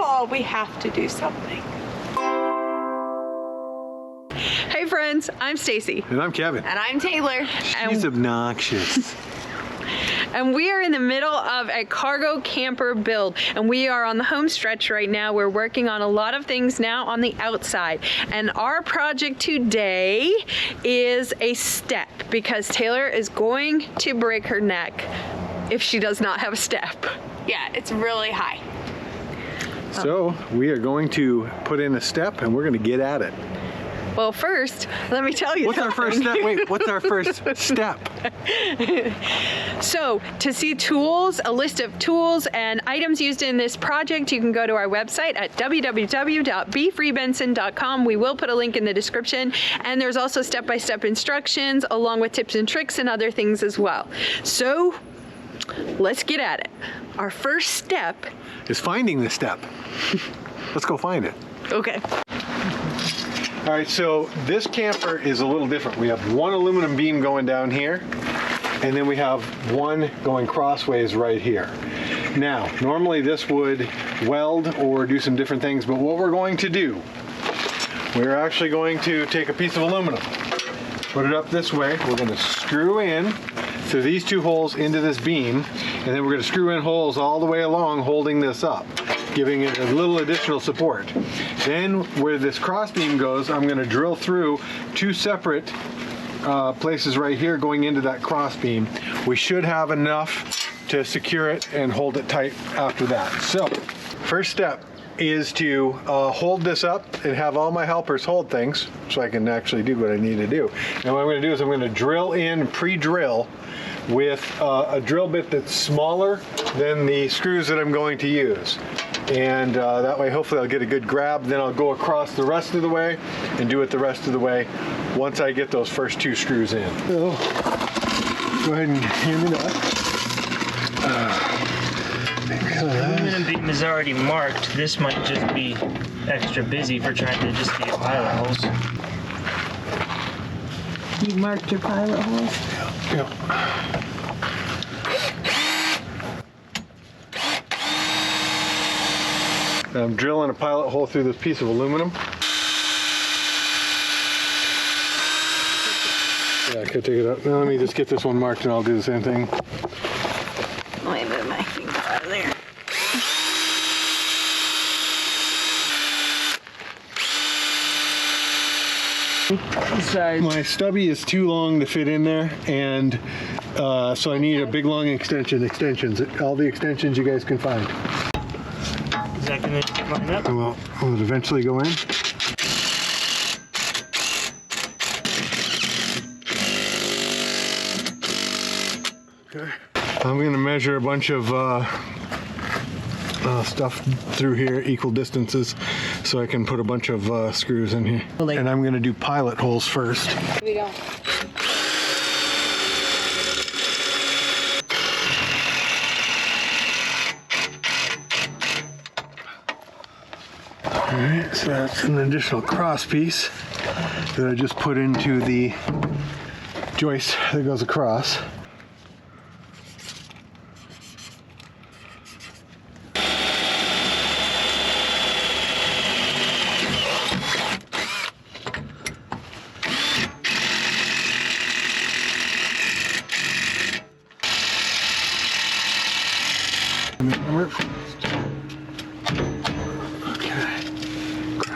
fall, we have to do something. Hey friends, I'm Stacy. And I'm Kevin. And I'm Taylor. She's obnoxious. And we are in the middle of a cargo camper build, and we are on the home stretch right now. We're working on a lot of things now on the outside, and our project today is a step, because Taylor is going to break her neck if she does not have a step. Yeah, it's really high. So we are going to put in a step and we're going to get at it. Well, first, let me tell you What's our first step? Wait, what's our first step? So, to see tools, a list of tools and items used in this project, you can go to our website at www.bfreebenson.com. We will put a link in the description, and there's also step-by-step instructions along with tips and tricks and other things as well. So, let's get at it. Our first step is finding the step. Let's go find it. Okay. All right, so this camper is a little different. We have one aluminum beam going down here, and then we have one going crossways right here. Now, normally this would weld or do some different things, but what we're going to do, we're actually going to take a piece of aluminum, put it up this way. We're going to screw in through these two holes into this beam, and then we're going to screw in holes all the way along holding this up, giving it a little additional support. Then where this cross beam goes, I'm going to drill through two separate places right here going into that cross beam. We should have enough to secure it and hold it tight after that. So first step is to hold this up and have all my helpers hold things so I can actually do what I need to do. And what I'm going to do is I'm going to drill in, pre-drill with a drill bit that's smaller than the screws that I'm going to use. And that way hopefully I'll get a good grab. Then I'll go across the rest of the way and do it the rest of the way once I get those first two screws in. So go ahead and hand me that. The aluminum beam is already marked. This might just be extra busy for trying to just get pilot holes. You marked your pilot holes? Yeah. I'm drilling a pilot hole through this piece of aluminum. Yeah, I could take it out. Now let me just get this one marked and I'll do the same thing. Let me move my finger out of there. Sorry. My stubby is too long to fit in there, and so I need a big long extensions. All the extensions you guys can find. Is that going to line up? Will it eventually go in? Okay. I'm going to measure a bunch of stuff through here, equal distances, so I can put a bunch of screws in here. And I'm going to do pilot holes first. We go. Alright, so that's an additional cross piece that I just put into the joist that goes across.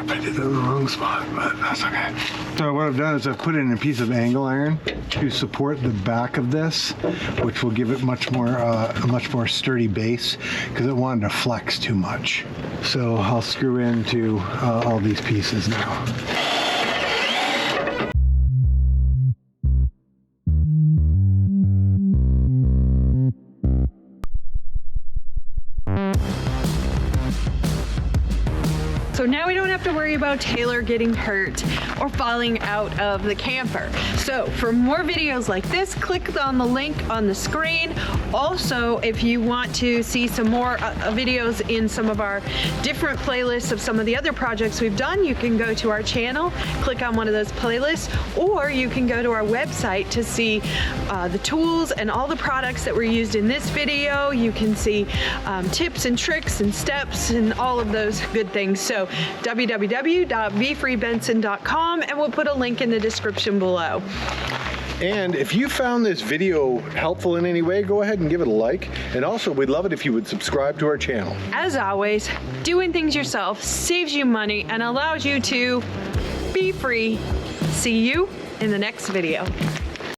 I did that in the wrong spot, but that's okay. So what I've done is I've put in a piece of angle iron to support the back of this, which will give it a much more sturdy base, because it wanted to flex too much. So I'll screw into all these pieces now. So now we don't have to worry about Taylor getting hurt or falling out of the camper. So for more videos like this, click on the link on the screen. Also, if you want to see some more videos in some of our different playlists of some of the other projects we've done, you can go to our channel, click on one of those playlists, or you can go to our website to see the tools and all the products that were used in this video. You can see tips and tricks and steps and all of those good things. So www.befreebenson.com, and we'll put a link in the description below. And if you found this video helpful in any way, go ahead and give it a like. And also, we'd love it if you would subscribe to our channel. As always, doing things yourself saves you money and allows you to be free. See you in the next video.